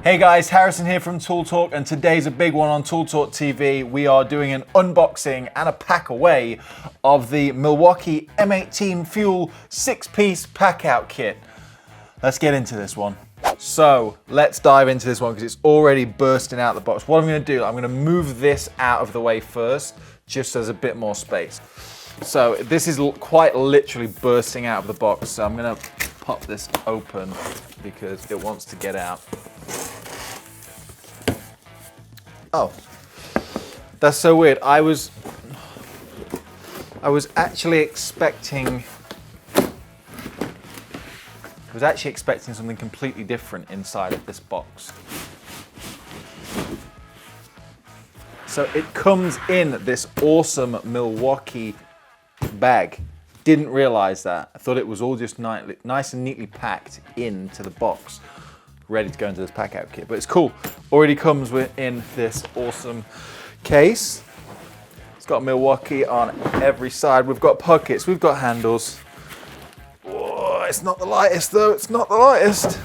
Hey guys, Harrison here from Tool Talk, and today's a big one on Tool Talk TV. We are doing an unboxing and a pack away of the Milwaukee M18 Fuel 6-piece Packout Kit. Let's get into this one. So let's dive into this one because it's already bursting out the box. What I'm going to do, I'm going to move this out of the way first, just so there's a bit more space. So this is quite literally bursting out of the box. So I'm going to pop this open because it wants to get out. Oh, that's so weird. I was actually expecting something completely different inside of this box. So it comes in this awesome Milwaukee bag. Didn't realize that. I thought it was all just nice and neatly packed into the box, ready to go into this Packout kit, but it's cool. Already comes in this awesome case. It's got Milwaukee on every side. We've got pockets, we've got handles. Oh, it's not the lightest though, it's not the lightest.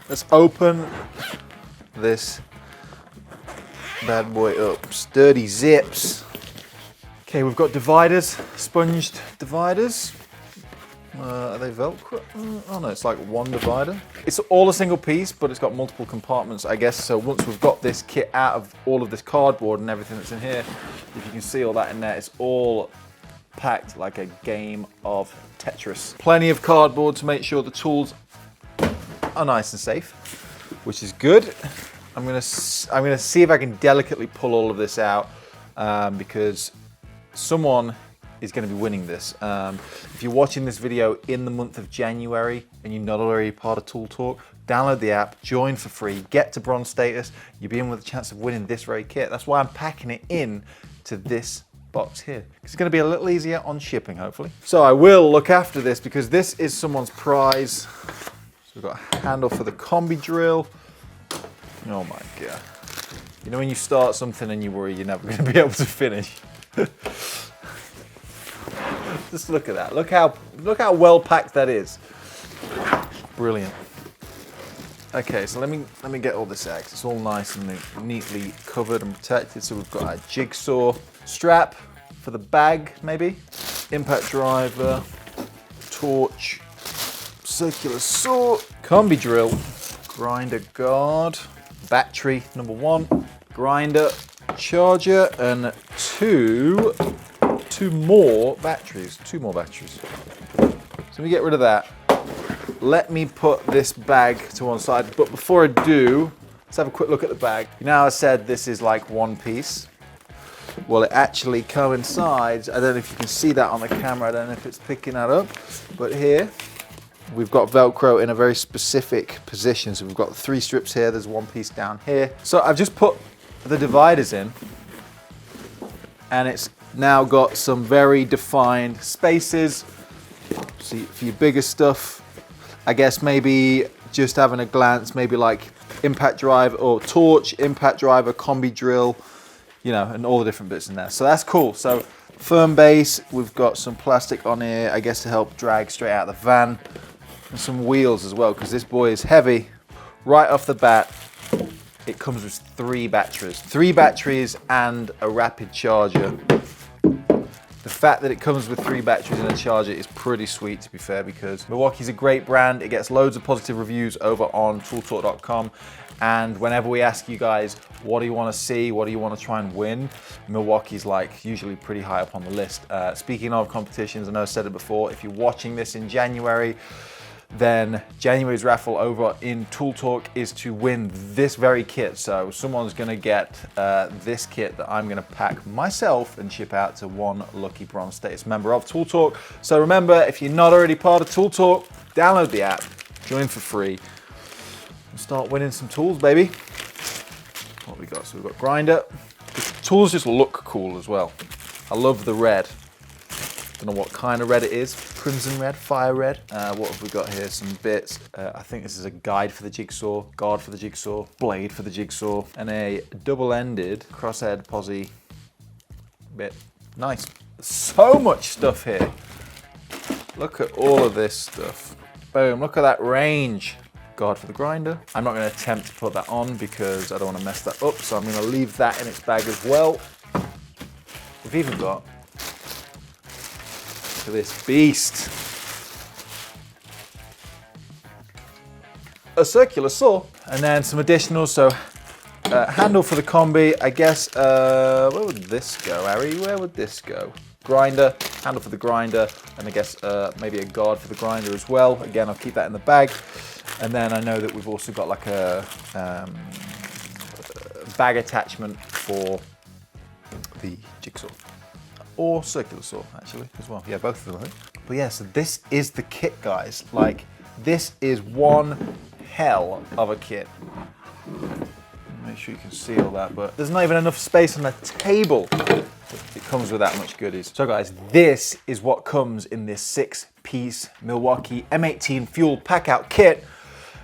Let's open this bad boy up. Sturdy zips. Okay, we've got dividers, sponged dividers. Are they Velcro? Oh no, it's like one divider. It's all a single piece, but it's got multiple compartments, I guess. So once we've got this kit out of all of this cardboard and everything that's in here, if you can see all that in there, it's all packed like a game of Tetris. Plenty of cardboard to make sure the tools are nice and safe, which is good. I'm gonna see if I can delicately pull all of this out because someone is going to be winning this. If you're watching this video in the month of January and you're not already part of Tool Talk, download the app, join for free, get to bronze status, you'll be in with a chance of winning this very kit. That's why I'm packing it in to this box here. It's going to be a little easier on shipping, hopefully. So I will look after this because this is someone's prize. So we've got a handle for the combi drill. Oh my God. You know when you start something and you worry you're never going to be able to finish? Just look at that. Look how well packed that is. Brilliant. Okay, so let me get all this out. It's all nice and neatly covered and protected. So we've got our jigsaw strap for the bag, maybe. Impact driver, torch, circular saw, combi drill, grinder guard, battery number 1, grinder, charger, and two more batteries. So we get rid of that. Let me put this bag to one side, but before I do, let's have a quick look at the bag. You know, I said this is like one piece. Well, it actually coincides. I don't know if you can see that on the camera. I don't know if it's picking that up, but here we've got Velcro in a very specific position. So we've got 3 strips here. There's one piece down here. So I've just put the dividers in, and it's now got some very defined spaces. See, for your bigger stuff, I guess maybe just having a glance, maybe like impact drive or torch, impact driver, combi drill, you know, and all the different bits in there. So that's cool. So firm base, we've got some plastic on here, I guess to help drag straight out of the van, and some wheels as well, because this boy is heavy. Right off the bat, it comes with 3 batteries. 3 batteries and a rapid charger. The fact that it comes with 3 batteries and a charger is pretty sweet, to be fair, because Milwaukee's a great brand. It gets loads of positive reviews over on tooltalk.com. And whenever we ask you guys, what do you want to see? What do you want to try and win? Milwaukee's like usually pretty high up on the list. Speaking of competitions, I know I said it before, if you're watching this in January, then January's raffle over in Tool Talk is to win this very kit. So someone's gonna get this kit that I'm gonna pack myself and ship out to one lucky bronze status member of Tool Talk. So remember, if you're not already part of Tool Talk, download the app, join for free, and start winning some tools, baby. What we got? So we've got grinder. The tools just look cool as well. I love the red. Don't know what kind of red it is. Crimson red, fire red. What have we got here? Some bits. I think this is a guide for the jigsaw, guard for the jigsaw, blade for the jigsaw, and a double-ended crosshead posi bit. Nice. So much stuff here. Look at all of this stuff. Boom, look at that range. guard for the grinder. I'm not going to attempt to put that on because I don't want to mess that up, so I'm going to leave that in its bag as well. We've even got, look at this beast, a circular saw, and then some additionals. So handle for the combi, I guess, where would this go, Harry? Where would this go? Grinder, handle for the grinder, and I guess maybe a guard for the grinder as well. Again, I'll keep that in the bag. And then I know that we've also got like a bag attachment for the jigsaw, or circular saw actually as well. Yeah, both of them. But yeah, so this is the kit, guys. Like, this is one hell of a kit. Make sure you can see all that, but there's not even enough space on the table. It comes with that much goodies. So guys, this is what comes in this 6-piece Milwaukee M18 fuel pack-out kit.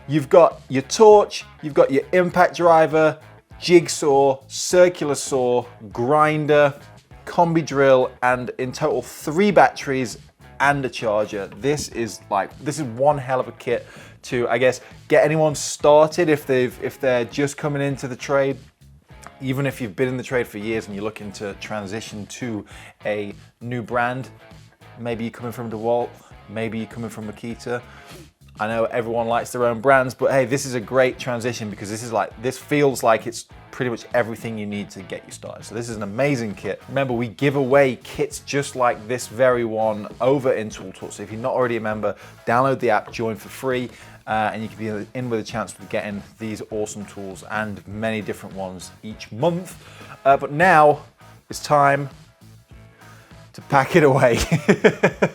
You've got your torch, you've got your impact driver, jigsaw, circular saw, grinder, combi drill, and in total 3 batteries and a charger. This is one hell of a kit to, I guess, get anyone started if they're just coming into the trade. Even if you've been in the trade for years and you're looking to transition to a new brand, maybe you're coming from DeWalt, maybe you're coming from Makita. I know everyone likes their own brands, but hey, this is a great transition because this feels like it's pretty much everything you need to get you started. So this is an amazing kit. Remember, we give away kits just like this very one over in Tool Talk. So if you're not already a member, download the app, join for free, and you can be in with a chance of getting these awesome tools and many different ones each month. But now it's time to pack it away.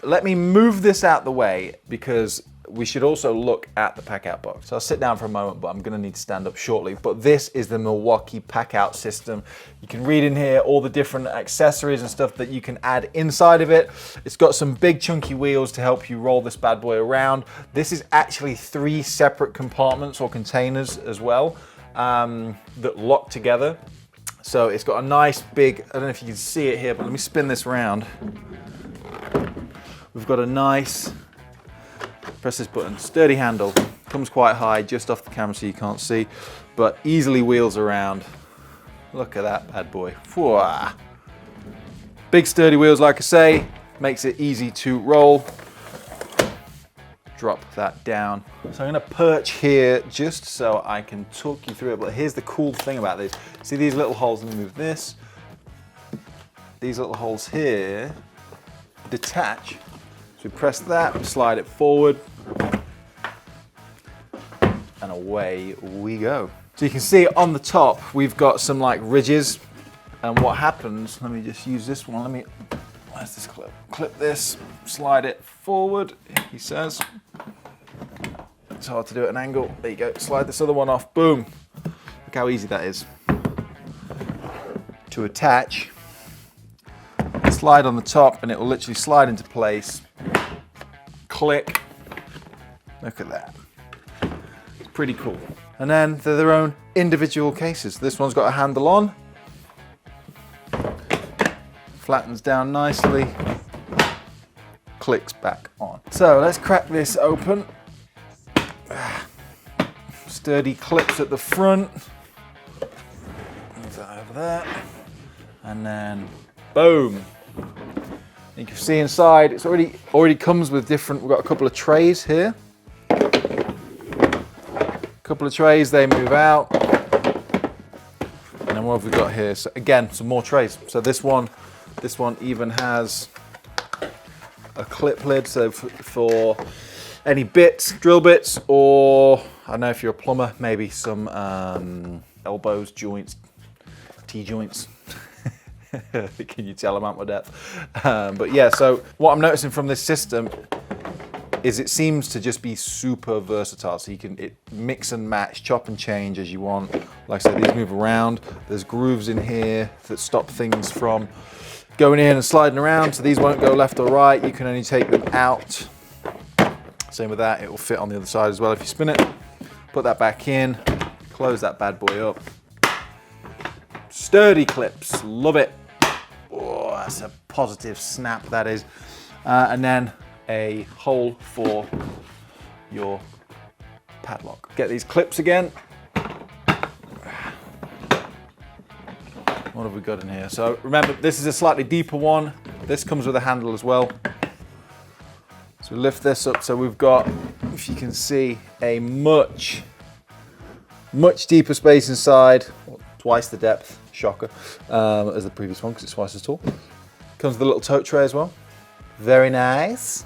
Let me move this out the way because we should also look at the pack-out box. So I'll sit down for a moment, but I'm gonna need to stand up shortly. But this is the Milwaukee Pack-Out system. You can read in here all the different accessories and stuff that you can add inside of it. It's got some big chunky wheels to help you roll this bad boy around. This is actually 3 separate compartments or containers as well that lock together. So it's got a nice big, I don't know if you can see it here, but let me spin this around. We've got a nice, press this button, sturdy handle, comes quite high just off the camera so you can't see, but easily wheels around. Look at that bad boy. Whoa. Big sturdy wheels, like I say, makes it easy to roll. Drop that down. So I'm gonna perch here just so I can talk you through it, but here's the cool thing about this. See these little holes, let me move this. These little holes here detach. So we press that, slide it forward, and away we go. So you can see on the top, we've got some like ridges, and what happens, let me just use this one, where's this clip? Clip this, slide it forward, he says. It's hard to do at an angle. There you go, slide this other one off, boom. Look how easy that is. To attach, slide on the top and it will literally slide into place. Click, look at that. It's pretty cool. And then they're their own individual cases. This one's got a handle on, flattens down nicely, clicks back on. So let's crack this open. Sturdy clips at the front. Move that over there. And then boom. You can see inside, it's already comes with different, we've got a couple of trays here. Couple of trays, they move out. And then what have we got here? So again, some more trays. So this one even has a clip lid, so for any bits, drill bits, or I don't know if you're a plumber, maybe some elbows, joints, T-joints. Can you tell I'm at my depth? But yeah, so what I'm noticing from this system is it seems to just be super versatile. So you can mix and match, chop and change as you want. Like I said, these move around. There's grooves in here that stop things from going in and sliding around. So these won't go left or right. You can only take them out. Same with that, it will fit on the other side as well if you spin it. Put that back in, close that bad boy up. Sturdy clips, love it. Oh, that's a positive snap, that is. And then a hole for your padlock. Get these clips again. What have we got in here? So remember, this is a slightly deeper one. This comes with a handle as well. So we lift this up, so we've got, if you can see, a much deeper space inside, twice the depth, shocker, as the previous one, because it's twice as tall. Comes with a little tote tray as well. Very nice,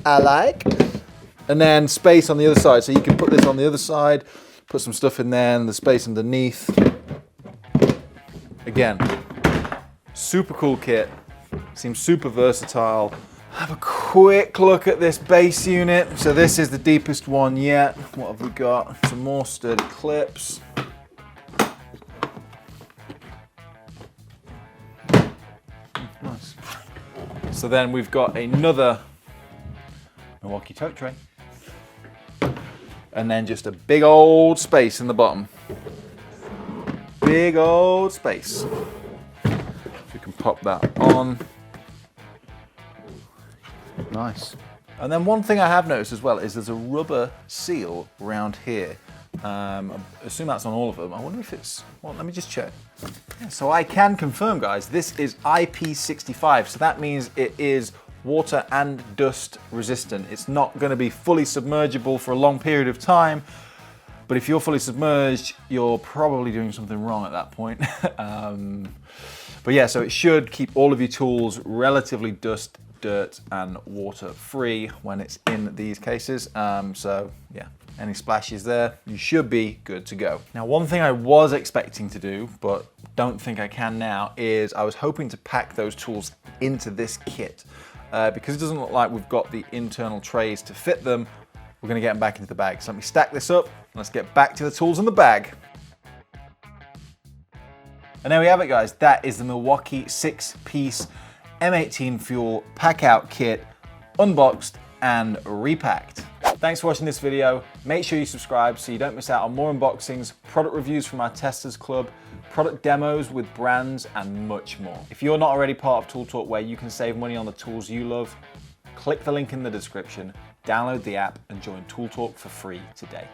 I like. And then space on the other side, so you can put this on the other side, put some stuff in there, and the space underneath. Again, super cool kit, seems super versatile. Have a quick look at this base unit. So this is the deepest one yet. What have we got? Some more sturdy clips. Nice. So then we've got another Milwaukee tote tray. And then just a big old space in the bottom. Big old space. If we can pop that on. Nice. And then one thing I have noticed as well is there's a rubber seal around here. I assume that's on all of them. I wonder if it's, well, let me just check. Yeah, so I can confirm, guys, this is IP65. So that means it is water and dust resistant. It's not going to be fully submergible for a long period of time. But if you're fully submerged, you're probably doing something wrong at that point. But yeah, so it should keep all of your tools relatively dust, dirt and water free when it's in these cases. So yeah, any splashes there, you should be good to go. Now, one thing I was expecting to do, but don't think I can now, is I was hoping to pack those tools into this kit. Because it doesn't look like we've got the internal trays to fit them, we're gonna get them back into the bag. So let me stack this up, and let's get back to the tools in the bag. And there we have it, guys. That is the Milwaukee 6-piece M18 Fuel Packout Kit, unboxed and repacked. Thanks for watching this video. Make sure you subscribe so you don't miss out on more unboxings, product reviews from our Testers Club, product demos with brands, and much more. If you're not already part of Tool Talk, where you can save money on the tools you love, click the link in the description, download the app, and join Tool Talk for free today.